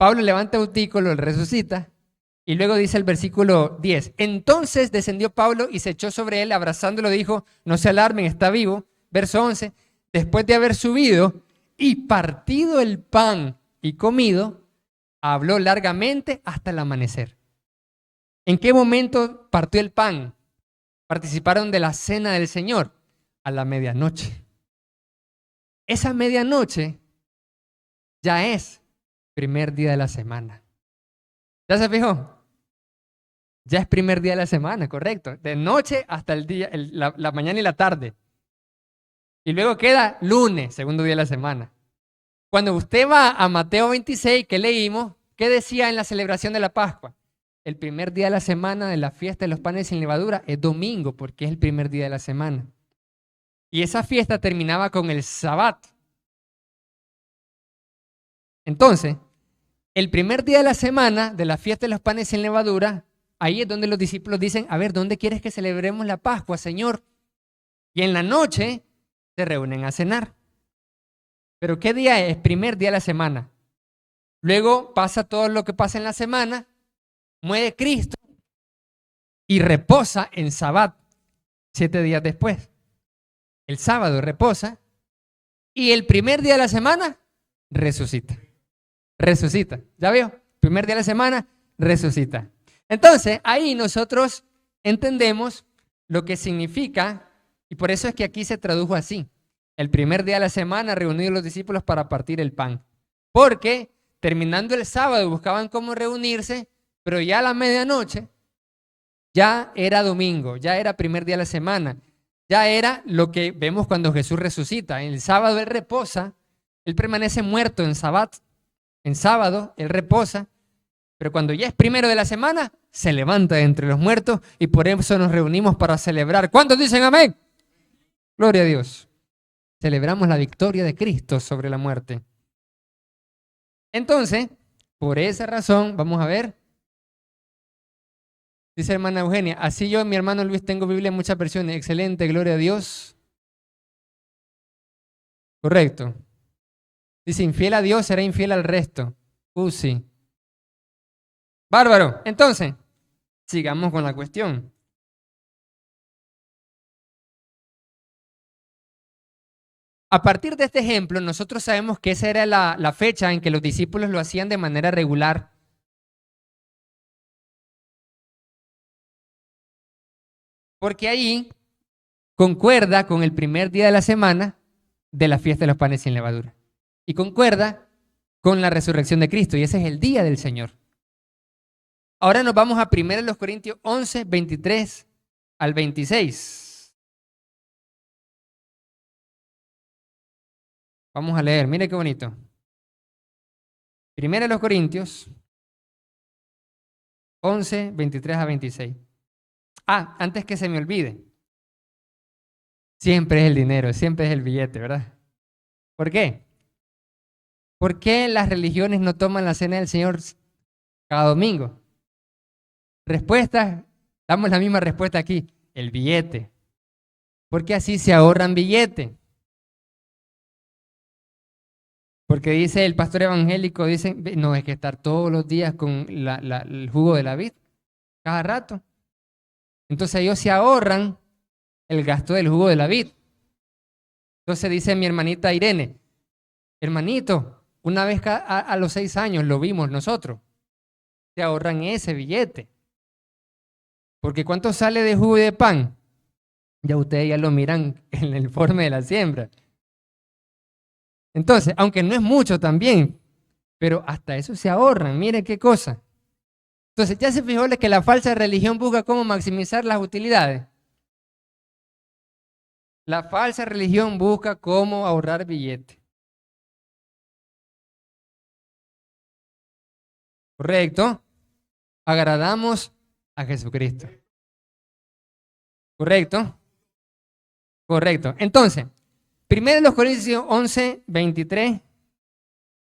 Pablo levanta a Eutico, lo resucita, y luego dice el versículo 10, entonces descendió Pablo y se echó sobre él, abrazándolo, dijo, no se alarmen, está vivo. Verso 11, después de haber subido y partido el pan y comido, habló largamente hasta el amanecer. ¿En qué momento partió el pan? Participaron de la cena del Señor a la medianoche. Esa medianoche ya es primer día de la semana. ¿Ya se fijó? Ya es primer día de la semana, correcto. De noche hasta el día, la mañana y la tarde. Y luego queda lunes, segundo día de la semana. Cuando usted va a Mateo 26, que leímos, ¿qué decía en la celebración de la Pascua? El primer día de la semana de la fiesta de los panes sin levadura es domingo, porque es el primer día de la semana. Y esa fiesta terminaba con el Sabbat. Entonces, el primer día de la semana de la fiesta de los panes sin levadura, ahí es donde los discípulos dicen, a ver, ¿dónde quieres que celebremos la Pascua, Señor? Y en la noche se reúnen a cenar. ¿Pero qué día es? Primer día de la semana. Luego pasa todo lo que pasa en la semana, muere Cristo y reposa en Sabbat 7 días después. El sábado reposa y el primer día de la semana resucita. Resucita, ¿ya vio? Primer día de la semana, resucita. Entonces, ahí nosotros entendemos lo que significa, y por eso es que aquí se tradujo así. El primer día de la semana, reunidos los discípulos para partir el pan. Porque terminando el sábado buscaban cómo reunirse, pero ya a la medianoche, ya era domingo, ya era primer día de la semana. Ya era lo que vemos cuando Jesús resucita. En el sábado Él reposa, Él permanece muerto en Sabbat. En sábado Él reposa, pero cuando ya es primero de la semana, se levanta de entre los muertos y por eso nos reunimos para celebrar. ¿Cuántos dicen amén? Gloria a Dios. Celebramos la victoria de Cristo sobre la muerte. Entonces, por esa razón, vamos a ver. Dice hermana Eugenia, así yo, mi hermano Luis, tengo Biblia en muchas versiones. Excelente, gloria a Dios. Correcto. Dice, infiel a Dios será infiel al resto. Sí. Bárbaro. Entonces, sigamos con la cuestión. A partir de este ejemplo, nosotros sabemos que esa era la fecha en que los discípulos lo hacían de manera regular. Porque ahí concuerda con el primer día de la semana de la fiesta de los panes sin levadura. Y concuerda con la resurrección de Cristo. Y ese es el día del Señor. Ahora nos vamos a 1 Corintios 11, 23 al 26. Vamos a leer, mire qué bonito. 1 Corintios 11, 23 a 26. Antes que se me olvide. Siempre es el dinero, siempre es el billete, ¿verdad? ¿Por qué? ¿Por qué las religiones no toman la cena del Señor cada domingo? Respuesta, damos la misma respuesta aquí, el billete. Porque así se ahorran billete. Porque dice el pastor evangélico, dice, no, es que estar todos los días con el jugo de la vid, cada rato. Entonces ellos se ahorran el gasto del jugo de la vid. Entonces dice mi hermanita Irene, hermanito, una vez a los 6 años lo vimos nosotros, se ahorran ese billete. Porque ¿cuánto sale de jugo y de pan? Ya ustedes ya lo miran en el informe de la siembra. Entonces, aunque no es mucho también, pero hasta eso se ahorran, mire qué cosa. Entonces, ya se fijó que la falsa religión busca cómo maximizar las utilidades. La falsa religión busca cómo ahorrar billete. ¿Correcto? Agradamos a Jesucristo. ¿Correcto? Correcto. Entonces, 1 Corintios 11, 23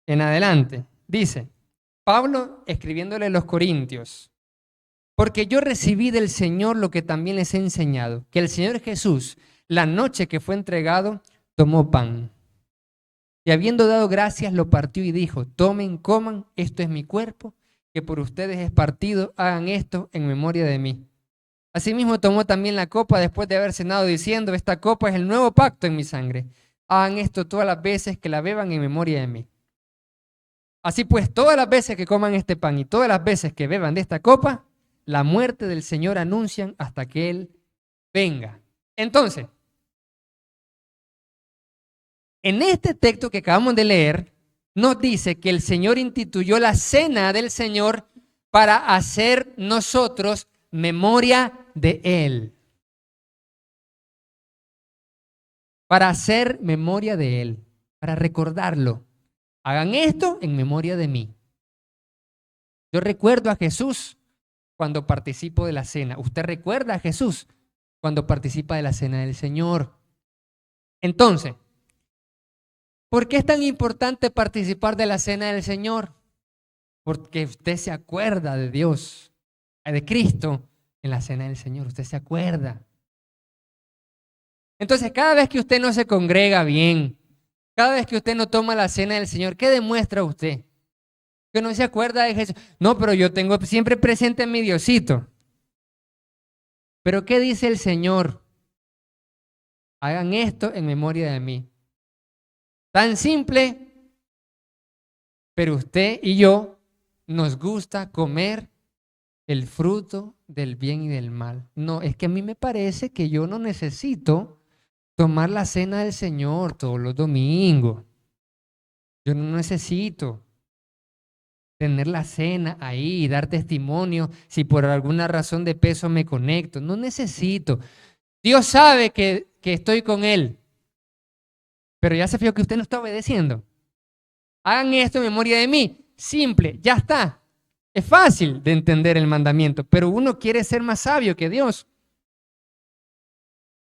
en adelante, dice, Pablo escribiéndole a los Corintios, porque yo recibí del Señor lo que también les he enseñado, que el Señor Jesús, la noche que fue entregado, tomó pan. Y habiendo dado gracias, lo partió y dijo, tomen, coman, esto es mi cuerpo, que por ustedes es partido, hagan esto en memoria de mí. Asimismo tomó también la copa después de haber cenado diciendo, esta copa es el nuevo pacto en mi sangre. Hagan esto todas las veces que la beban en memoria de mí. Así pues, todas las veces que coman este pan y todas las veces que beban de esta copa, la muerte del Señor anuncian hasta que Él venga. Entonces, en este texto que acabamos de leer, nos dice que el Señor instituyó la cena del Señor para hacer nosotros memoria de Él. Para hacer memoria de Él, para recordarlo. Hagan esto en memoria de mí. Yo recuerdo a Jesús cuando participo de la cena. Usted recuerda a Jesús cuando participa de la cena del Señor. Entonces, ¿por qué es tan importante participar de la cena del Señor? Porque usted se acuerda de Dios, de Cristo en la cena del Señor. Usted se acuerda. Entonces, cada vez que usted no se congrega bien, cada vez que usted no toma la cena del Señor, ¿qué demuestra usted? Que no se acuerda de Jesús. No, pero yo tengo siempre presente a mi Diosito. Pero ¿qué dice el Señor? Hagan esto en memoria de mí. Tan simple, pero usted y yo nos gusta comer el fruto del bien y del mal. No, es que a mí me parece que yo no necesito tomar la cena del Señor todos los domingos. Yo no necesito tener la cena ahí y dar testimonio si por alguna razón de peso me conecto. No necesito. Dios sabe que estoy con Él. Pero ya se fijó que usted no está obedeciendo. Hagan esto en memoria de mí. Simple, ya está. Es fácil de entender el mandamiento, pero uno quiere ser más sabio que Dios.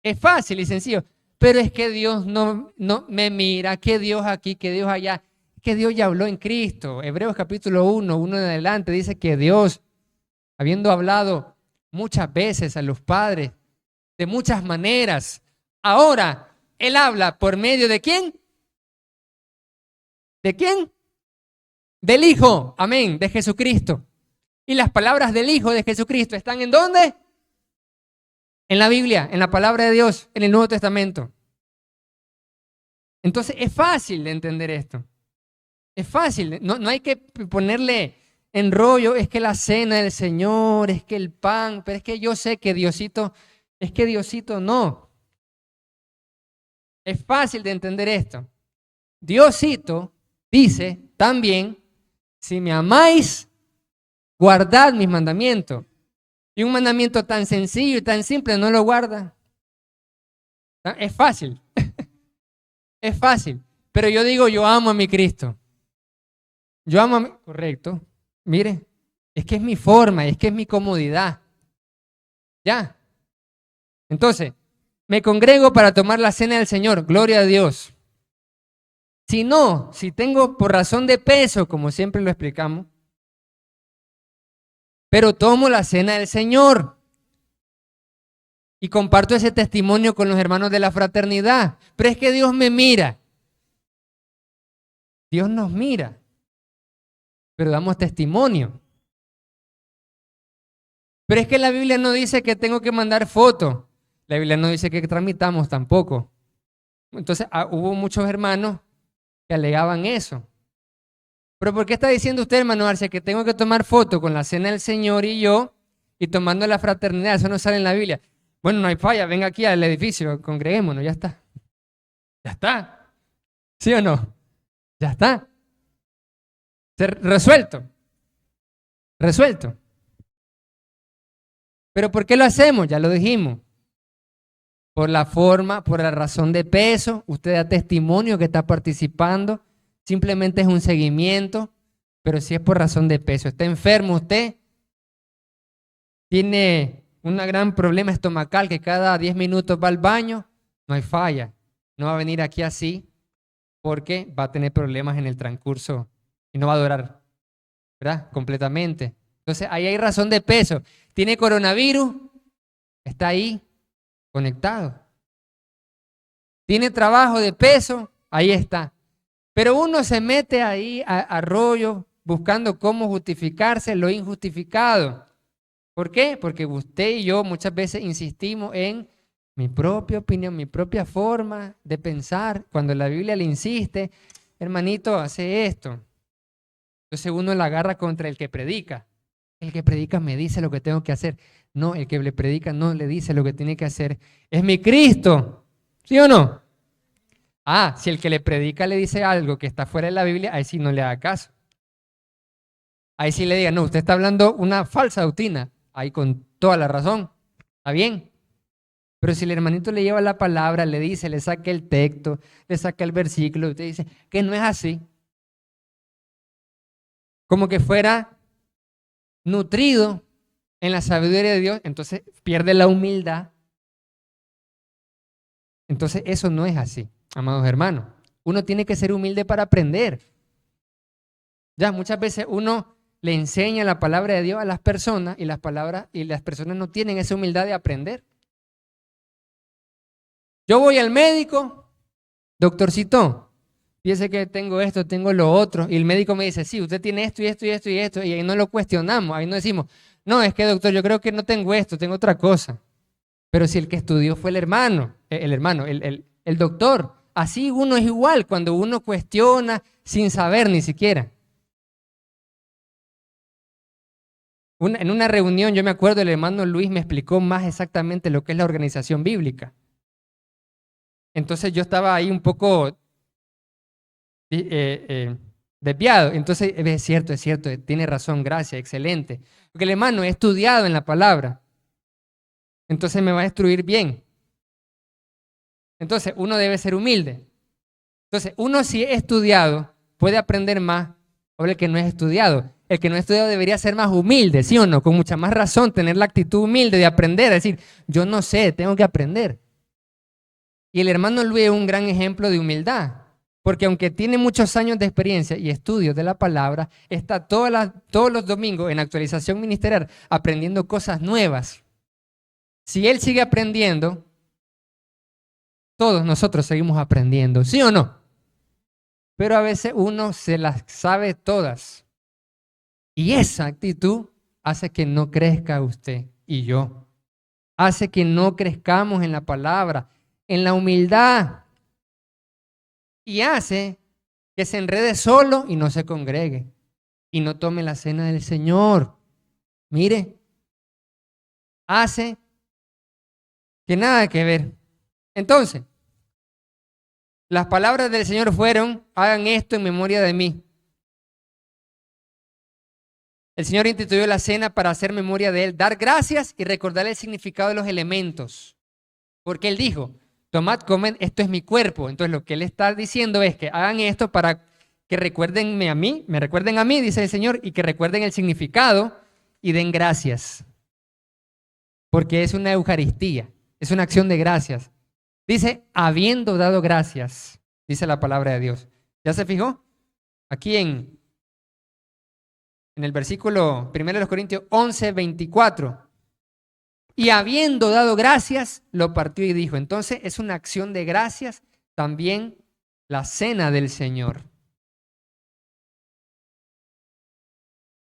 Es fácil y sencillo, pero es que Dios no me mira, que Dios aquí, que Dios allá, que Dios ya habló en Cristo. Hebreos capítulo 1 en adelante, dice que Dios, habiendo hablado muchas veces a los padres, de muchas maneras, ahora Él habla por medio de ¿quién? ¿De quién? Del Hijo, amén, de Jesucristo. Y las palabras del Hijo de Jesucristo están ¿en dónde? En la Biblia, en la palabra de Dios, en el Nuevo Testamento. Entonces es fácil de entender esto. Es fácil, no hay que ponerle en rollo, es que la cena del Señor, es que el pan, pero es que yo sé que Diosito, es que Diosito no. Es fácil de entender esto. Diosito dice también, si me amáis, guardad mis mandamientos. Y un mandamiento tan sencillo y tan simple no lo guarda. Es fácil. Es fácil. Pero yo digo, yo amo a mi Cristo. Yo amo a mi... Correcto. Mire, es que es mi forma, es que es mi comodidad. Ya. Entonces, me congrego para tomar la cena del Señor. Gloria a Dios. Si no, si tengo por razón de peso, como siempre lo explicamos, pero tomo la cena del Señor y comparto ese testimonio con los hermanos de la fraternidad. Pero es que Dios me mira. Dios nos mira, pero damos testimonio. Pero es que la Biblia no dice que tengo que mandar fotos. La Biblia no dice que tramitamos tampoco. Entonces hubo muchos hermanos que alegaban eso. Pero ¿por qué está diciendo usted, hermano Arce, que tengo que tomar foto con la cena del Señor y yo y tomando la fraternidad? Eso no sale en la Biblia. Bueno, no hay falla, venga aquí al edificio, congreguémonos, ya está. Ya está. ¿Sí o no? Ya está. Resuelto. Resuelto. ¿Pero por qué lo hacemos? Ya lo dijimos. Por la forma, por la razón de peso. Usted da testimonio que está participando. Simplemente es un seguimiento. Pero si es por razón de peso. Está enfermo usted. Tiene un gran problema estomacal que cada 10 minutos va al baño. No hay falla. No va a venir aquí así. Porque va a tener problemas en el transcurso. Y no va a durar, ¿verdad? Completamente. Entonces, ahí hay razón de peso. Tiene coronavirus, está ahí, conectado. Tiene trabajo de peso, ahí está. Pero uno se mete ahí a rollo buscando cómo justificarse lo injustificado. ¿Por qué? Porque usted y yo muchas veces insistimos en mi propia opinión, mi propia forma de pensar. Cuando la Biblia le insiste, hermanito, hace esto. Entonces uno la agarra contra el que predica. El que predica me dice lo que tengo que hacer. No, el que le predica no le dice lo que tiene que hacer. Es mi Cristo. ¿Sí o no? Ah, si el que le predica le dice algo que está fuera de la Biblia, ahí sí no le haga caso. Ahí sí le diga, no, usted está hablando una falsa doctrina. Ahí con toda la razón. ¿Está bien? Pero si el hermanito le lleva la palabra, le dice, le saca el texto, le saca el versículo, usted dice que no es así. Como que fuera nutrido en la sabiduría de Dios, entonces pierde la humildad. Entonces eso no es así, amados hermanos. Uno tiene que ser humilde para aprender. Ya muchas veces uno le enseña la palabra de Dios a las personas y las personas no tienen esa humildad de aprender. Yo voy al médico, doctorcito, fíjese que tengo esto, tengo lo otro, y el médico me dice, sí, usted tiene esto y esto y esto y esto, y ahí no lo cuestionamos, ahí no decimos, no, es que doctor, yo creo que no tengo esto, tengo otra cosa. Pero si el que estudió fue el doctor, así uno es igual cuando uno cuestiona sin saber ni siquiera. En una reunión, yo me acuerdo, el hermano Luis me explicó más exactamente lo que es la organización bíblica. Entonces yo estaba ahí un poco desviado. Entonces, es cierto, tiene razón, gracias, excelente. Porque el hermano he estudiado en la palabra. Entonces me va a instruir bien. Entonces, uno debe ser humilde. Entonces, uno si es estudiado puede aprender más sobre el que no es estudiado. El que no es estudiado debería ser más humilde, ¿sí o no? Con mucha más razón, tener la actitud humilde de aprender, decir, yo no sé, tengo que aprender. Y el hermano Luis es un gran ejemplo de humildad, porque aunque tiene muchos años de experiencia y estudios de la palabra, está todos los domingos en actualización ministerial aprendiendo cosas nuevas. Si él sigue aprendiendo, todos nosotros seguimos aprendiendo, ¿sí o no? Pero a veces uno se las sabe todas. Y esa actitud hace que no crezca usted y yo. Hace que no crezcamos en la palabra, en la humildad. Y hace que se enrede solo y no se congregue. Y no tome la cena del Señor. Mire, hace que nada que ver. Entonces, las palabras del Señor fueron, hagan esto en memoria de mí. El Señor instituyó la cena para hacer memoria de Él, dar gracias y recordar el significado de los elementos. Porque Él dijo, tomad, comed, esto es mi cuerpo. Entonces lo que Él está diciendo es que hagan esto para que recuerden a mí, dice el Señor, y que recuerden el significado y den gracias. Porque es una Eucaristía, es una acción de gracias. Dice, habiendo dado gracias, dice la palabra de Dios. ¿Ya se fijó? Aquí en el versículo 1 Corintios 11, 24. Y habiendo dado gracias, lo partió y dijo. Entonces es una acción de gracias también la cena del Señor.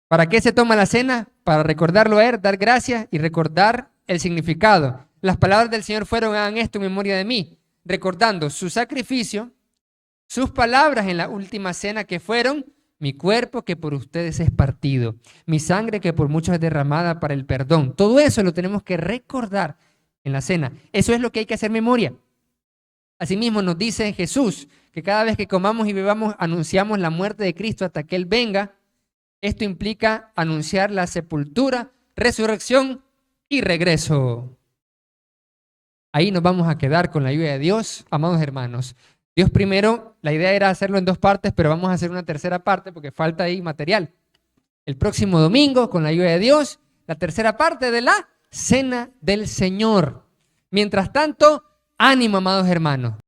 ¿Para qué se toma la cena? Para recordarlo a Él, dar gracias y recordar el significado. Las palabras del Señor fueron, hagan esto en memoria de mí, recordando su sacrificio, sus palabras en la última cena que fueron, mi cuerpo que por ustedes es partido, mi sangre que por muchos es derramada para el perdón. Todo eso lo tenemos que recordar en la cena. Eso es lo que hay que hacer memoria. Asimismo nos dice Jesús que cada vez que comamos y bebamos anunciamos la muerte de Cristo hasta que Él venga. Esto implica anunciar la sepultura, resurrección y regreso. Ahí nos vamos a quedar con la ayuda de Dios, amados hermanos. Dios primero, la idea era hacerlo en 2 partes, pero vamos a hacer una tercera parte porque falta ahí material. El próximo domingo, con la ayuda de Dios, la tercera parte de la cena del Señor. Mientras tanto, ánimo, amados hermanos.